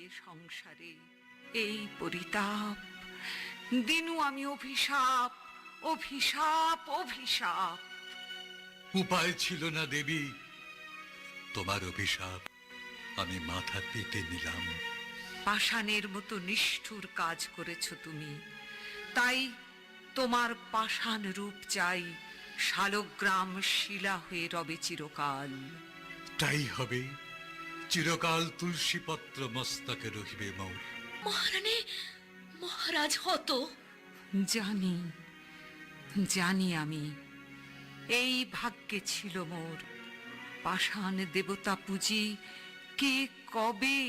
এ সংসারে এই পরিতাপ। দিনু আমি অভিশাপ, অভিশাপ, অভিশাপ। উপায় ছিল না দেবী, তোমার অভিশাপ আমি মাথা পেতে নিলাম। পাষাণের মতো নিষ্ঠুর কাজ করেছ তুমি, তাই তোমার পাষাণ রূপ চাই শালগ্রাম শিলা হয়ে রবে চিরকাল। তাই হবে, চিরকাল তুলসীপত্র মস্তকে রহিবে মোর। মহারানী, মহারাজ হত। জানি, জানি আমি, এই ভাগ্যে ছিল মোর। পাষাণ দেবতা পুজি কে কবে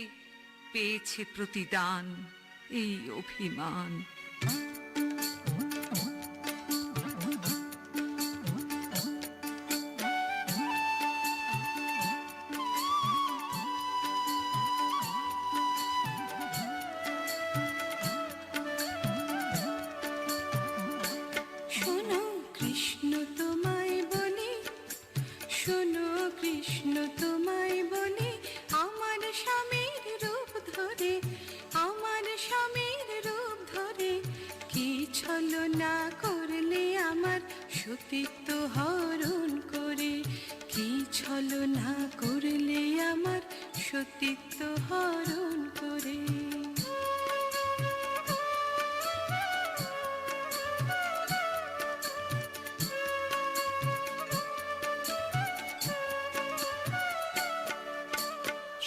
পেয়েছে প্রতিদান, এই অভিমান। শোনো কৃষ্ণ তোমায় বলি, শোনো কৃষ্ণ তোমায় বলি, আমার স্বামীর রূপ ধরে, আমার স্বামীর রূপ ধরে কি ছলনা করলে আমার সতীত্ব হরণ করে, কি ছলনা করলে আমার সতীত্ব হরণ করে।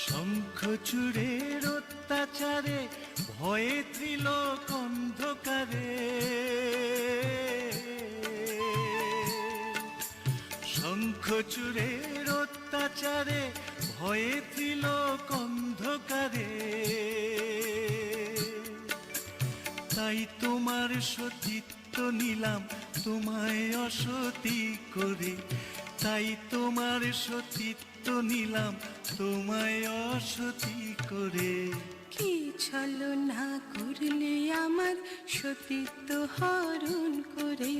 শঙ্খচূড়ের অত্যাচারে ভয়ে ত্রিলোক অন্ধকারে, শঙ্খচূড়ের অত্যাচারে ভয়ে ত্রিলোক অন্ধকারে, তাই তোমার সতীত্ব নিলাম তোমায় অসতী করে, তাই তোমার সতীত্ব নিলাম তোমায় অসতী করে। কি ছলনা করলে আমার সতীত্ব হরণ করে,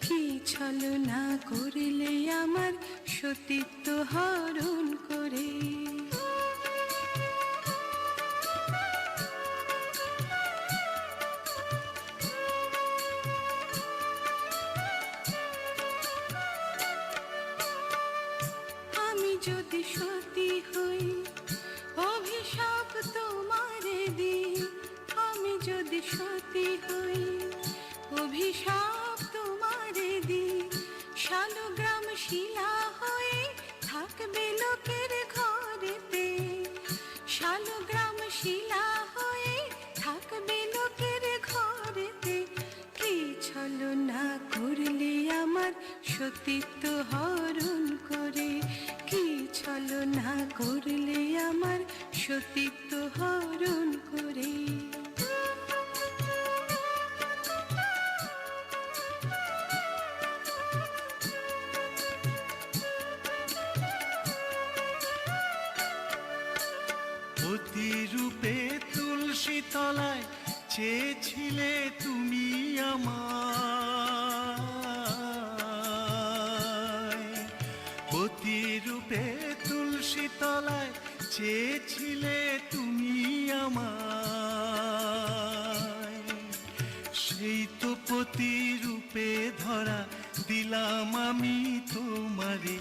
কি ছলনা করলে আমার সতীত্ব হরণ করে। আমি যদি সতী হই অভিশাপ তোমারে দিই, আমি যদি সতী হই অভিশাপ তোমারে দিই, শালগ্রাম শিলা হয়ে থাকবে লোকের ঘরেতে, শালগ্রাম শিলা হয়ে থাকবে লোকের ঘরেতে। কি ছলনা করলে আমার সতীত্ব হরণ করে, কি ছলনা করলে আমার সতীত্ব হরণ করে। অতিরূপে তুলসী তলায় চেয়েছিলে তুমি আমায়, অতিরূপে তুলসী তলায় চেয়েছিলে তুমি আমায়, সেই তো প্রতিরূপে ধরা দিলাম আমি তোমারে,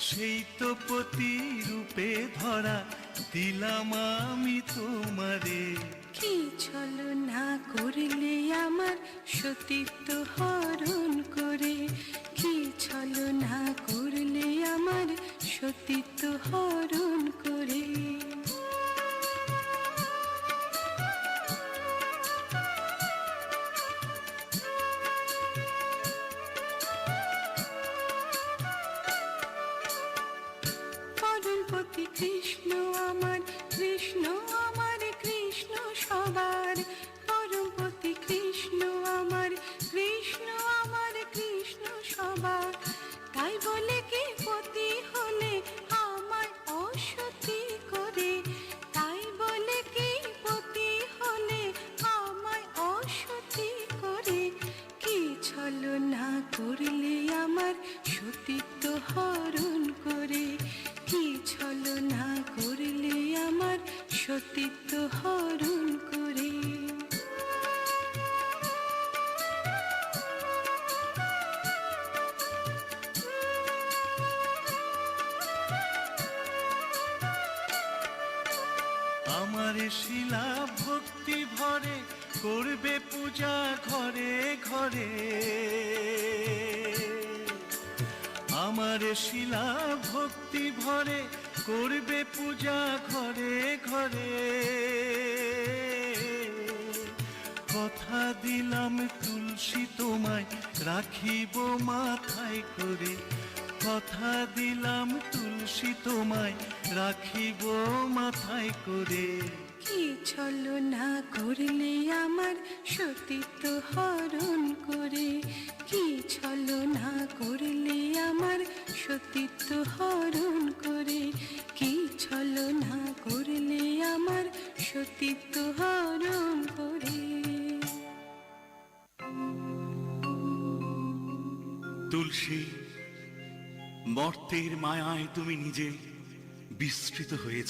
সেই তো প্রতিরূপে ধরা দিলাম আমি তোমারে। কি ছলনা করলে আমার সতীত্ব হরণ করে, কি ছলনা করলে আমার সতীত্ব হরণ করে। পরমপতি কৃষ্ণ আমার, কৃষ্ণ আমার, কৃষ্ণ সবার, পরমপতি কৃষ্ণ আমার, কৃষ্ণ আমার, কৃষ্ণ সবার। তাই বলে কি পতি হলে আমায় অসতী করে, তাই বলে কি পতি হলে আমায় অসতী করে। কি ছলনা করলে আমার সতীত্ব হরণ করে, কি ছলনা করলে আমার সতীত্ব হরণ আমার শিলা ভক্তি ভরে করবে পূজা ঘরে ঘরে, আমার শিলা ভক্তি ভরে করবে পূজা ঘরে ঘরে। কথা দিলাম তুলসী তোমায় রাখিব মাথায় করে, কথা দিলাম তুলসী তোমায় রাখিব মাথায় করে। কি ছলনা করলে আমার সতীত্ব হরণ করে, কি ছলনা করলে আমার সতীত্ব হরণ করে, কি ছলনা করলে আমার সতীত্ব হরণ করে। তুলসী, মর্তের মায়ায় তুমি নিজে বিস্তৃত হয়েছ।